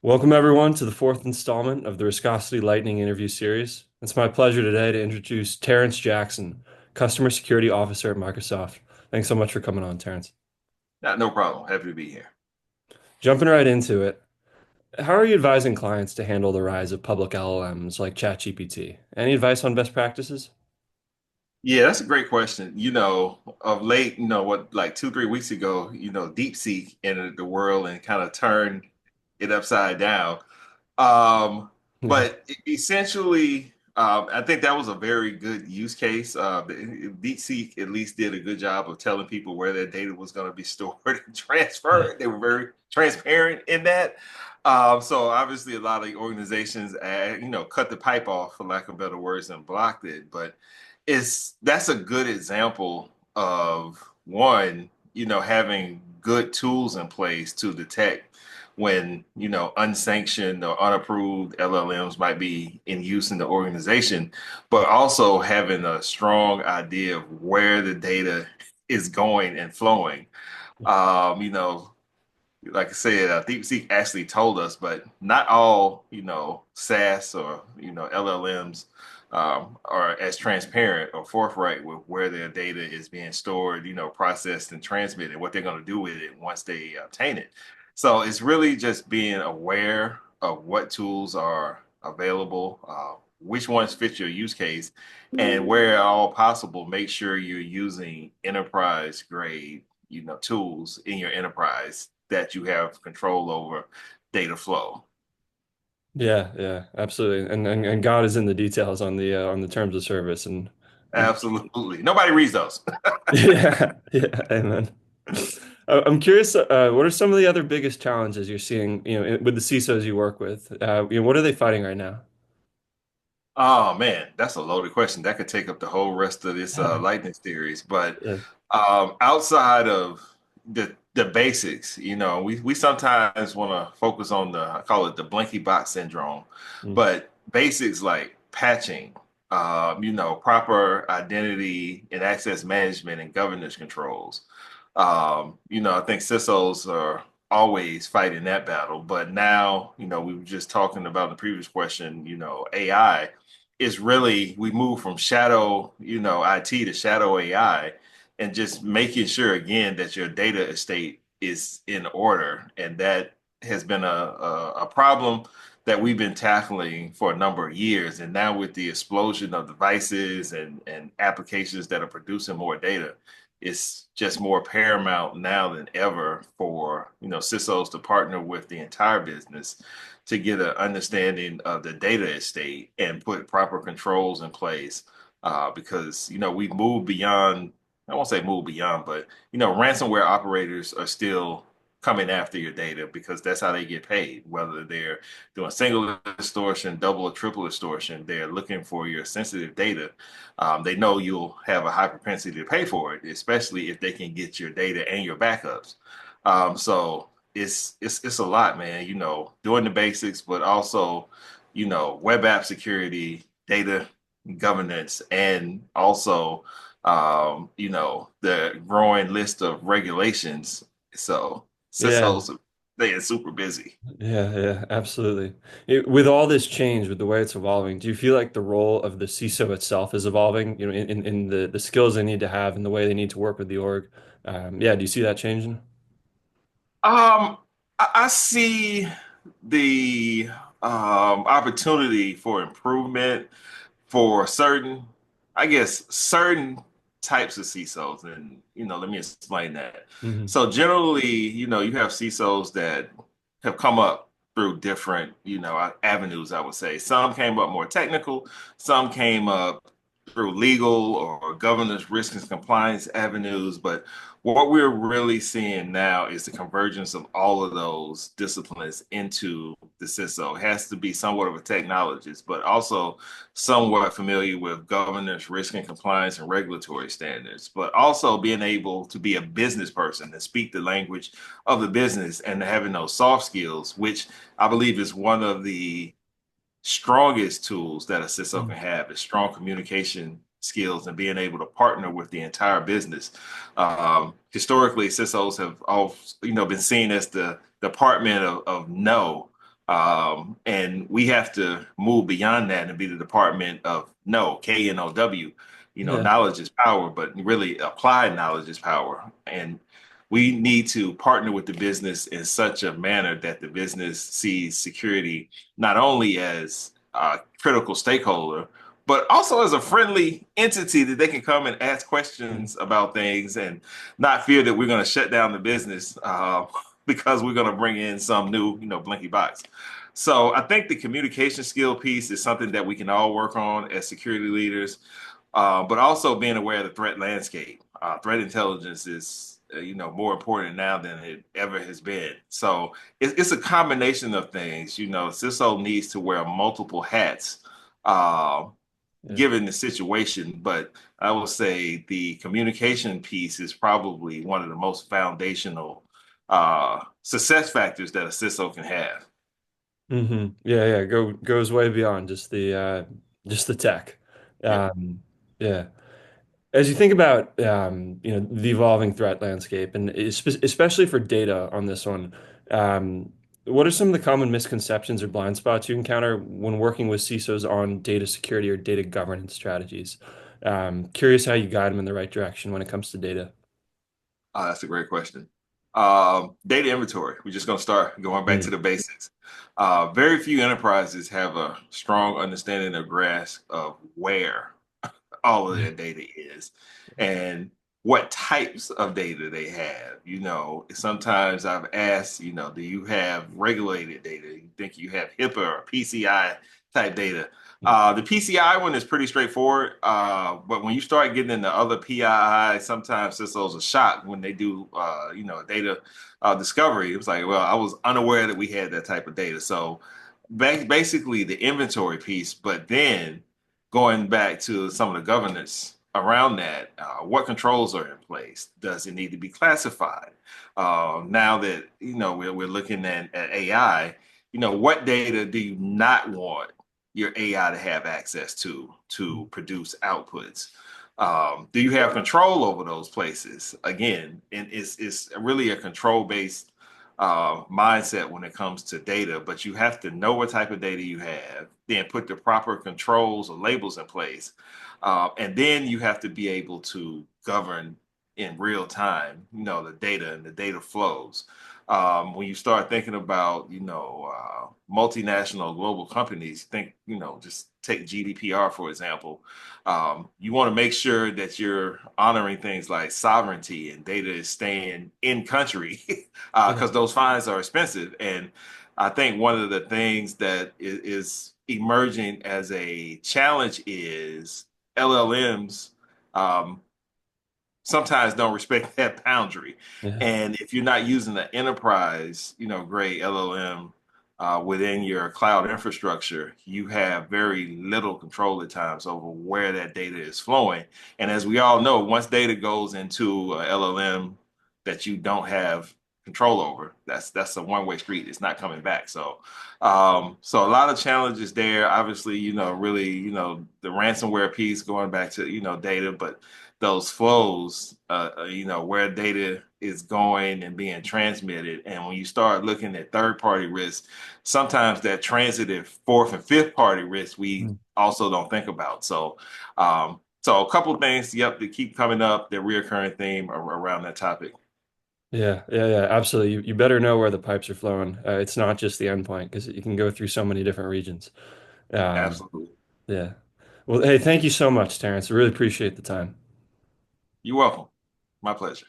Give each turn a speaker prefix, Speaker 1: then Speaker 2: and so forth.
Speaker 1: Welcome, everyone, to the fourth installment of the Riscosity Lightning interview series. It's my pleasure today to introduce Terence Jackson, Customer Security Officer at Microsoft. Thanks so much for coming on, Terence.
Speaker 2: No problem. Happy to be here.
Speaker 1: Jumping right into it, how are you advising clients to handle the rise of public LLMs like ChatGPT? Any advice on best practices?
Speaker 2: Yeah, that's a great question. Of late, like 2, 3 weeks ago, DeepSeek entered the world and kind of turned it upside down. Um,
Speaker 1: Yeah.
Speaker 2: but essentially, I think that was a very good use case. DeepSeek at least did a good job of telling people where their data was going to be stored and
Speaker 1: Yeah.
Speaker 2: transferred. They were very transparent in that. So obviously, a lot of the organizations, cut the pipe off, for lack of better words, and blocked it. But that's a good example of one, having good tools in place to detect when unsanctioned or unapproved LLMs might be in use in the organization, but also having a strong idea of where the data is going and flowing. Um, you know, like I said, DeepSeek actually told us, but not all SaaS or LLMs are as transparent or forthright with where their data is being stored, processed and transmitted, what they're going to do with it once they obtain it. So it's really just being aware of what tools are available, which ones fit your use case, and where at all possible, make sure you're using enterprise grade tools in your enterprise that you have control over data flow.
Speaker 1: Yeah, yeah, absolutely. And God is in the details on the terms of service and
Speaker 2: Absolutely. Nobody reads those.
Speaker 1: yeah, yeah, amen. I'm curious, what are some of the other biggest challenges you're seeing, with the CISOs you work with? What are they fighting right now?
Speaker 2: Oh man, that's a loaded question. That could take up the whole rest of this lightning series. But
Speaker 1: Yeah.
Speaker 2: outside of the basics, we sometimes want to focus on I call it the blanky box syndrome,
Speaker 1: Mm.
Speaker 2: but basics like patching, proper identity and access management and governance controls. I think CISOs are always fighting that battle, but now, we were just talking about in the previous question, AI is really we move from shadow, IT to shadow AI, and just making sure again that your data estate is in order, and that has been a problem that we've been tackling for a number of years. And now with the explosion of devices and applications that are producing more data, it's just more paramount now than ever for CISOs to partner with the entire business to get an understanding of the data estate and put proper controls in place. Because we've moved beyond, I won't say move beyond, but ransomware operators are still coming after your data because that's how they get paid. Whether they're doing single extortion, double or triple extortion, they're looking for your sensitive data. They know you'll have a high propensity to pay for it, especially if they can get your data and your backups. So it's a lot, man. Doing the basics, but also web app security, data governance, and also the growing list of regulations. So
Speaker 1: Yeah,
Speaker 2: CISOs they are super busy.
Speaker 1: yeah, yeah, absolutely. With all this change, with the way it's evolving, do you feel like the role of the CISO itself is evolving, in the skills they need to have and the way they need to work with the org? Yeah, do you see that changing?
Speaker 2: I see the opportunity for improvement for certain, I guess, certain types of CISOs. And, let me explain that.
Speaker 1: Hmm.
Speaker 2: So generally, you have CISOs that have come up through different, avenues, I would say. Some came up more technical, some came up through legal or governance, risk and compliance avenues. But what we're really seeing now is the convergence of all of those disciplines into the CISO. It has to be somewhat of a technologist, but also somewhat familiar with governance, risk and compliance, and regulatory standards, but also being able to be a business person and speak the language of the business and having those soft skills, which I believe is one of the strongest tools that a CISO can have is strong communication skills and being able to partner with the entire business. Historically, CISOs have all been seen as the department of no, And we have to move beyond that and be the department of no, KNOW.
Speaker 1: Yeah.
Speaker 2: Knowledge is power, but really applied knowledge is power. And we need to partner with the business in such a manner that the business sees security not only as a critical stakeholder, but also as a friendly entity that they can come and ask questions about things and not fear that we're going to shut down the business because we're going to bring in some new, blinky box. So I think the communication skill piece is something that we can all work on as security leaders, but also being aware of the threat landscape. Threat intelligence is, more important now than it ever has been. So it's a combination of things. CISO needs to wear multiple hats, uh,
Speaker 1: Yeah.
Speaker 2: given the situation. But I will say the communication piece is probably one of the most foundational success factors that a CISO can have.
Speaker 1: Yeah, yeah. Goes way beyond just the tech.
Speaker 2: Yeah.
Speaker 1: Um, yeah. As you think about the evolving threat landscape, and especially for data on this one, um, what are some of the common misconceptions or blind spots you encounter when working with CISOs on data security or data governance strategies? Curious how you guide them in the right direction when it comes to data.
Speaker 2: That's a great question. Data inventory. We're just going to start going back to
Speaker 1: Mm,
Speaker 2: the basics. Very few enterprises have a strong understanding or grasp of where all of their data is and what types of data they have. Sometimes I've asked, do you have regulated data? You think you have HIPAA or PCI type data?
Speaker 1: mm,
Speaker 2: The PCI one is pretty straightforward, but when you start getting into other PII, sometimes CISOs are shocked when they do, data discovery. It was like, well, I was unaware that we had that type of data. So basically the inventory piece, but then going back to some of the governance around that, what controls are in place? Does it need to be classified? Now that we're looking at AI, what data do you not want your AI to have access to produce outputs? Do you have control over those places? Again, and it's really a control based mindset when it comes to data, but you have to know what type of data you have, then put the proper controls or labels in place. And then you have to be able to govern in real time, the data and the data flows. When you start thinking about, multinational global companies, think, just take GDPR, for example. You want to make sure that you're honoring things like sovereignty and data is staying in country
Speaker 1: yeah.
Speaker 2: because those fines are expensive. And I think one of the things that is emerging as a challenge is LLMs um, sometimes don't respect that boundary.
Speaker 1: Yeah.
Speaker 2: And if you're not using the enterprise, grade LLM within your cloud infrastructure, you have very little control at times over where that data is flowing. And as we all know, once data goes into a LLM that you don't have control over, that's a one-way street. It's not coming back. So a lot of challenges there. Obviously, really, the ransomware piece going back to, data, but those flows, where data is going and being transmitted. And when you start looking at third party risk, sometimes that transitive fourth and fifth party risk we
Speaker 1: Mm.
Speaker 2: also don't think about. So a couple of things, yep, that keep coming up, the reoccurring theme around that topic.
Speaker 1: Yeah, yeah, yeah, absolutely. You better know where the pipes are flowing. It's not just the endpoint because you can go through so many different regions. Um,
Speaker 2: Absolutely.
Speaker 1: yeah. Well, hey, thank you so much, Terrence. I really appreciate the time.
Speaker 2: You're welcome. My pleasure.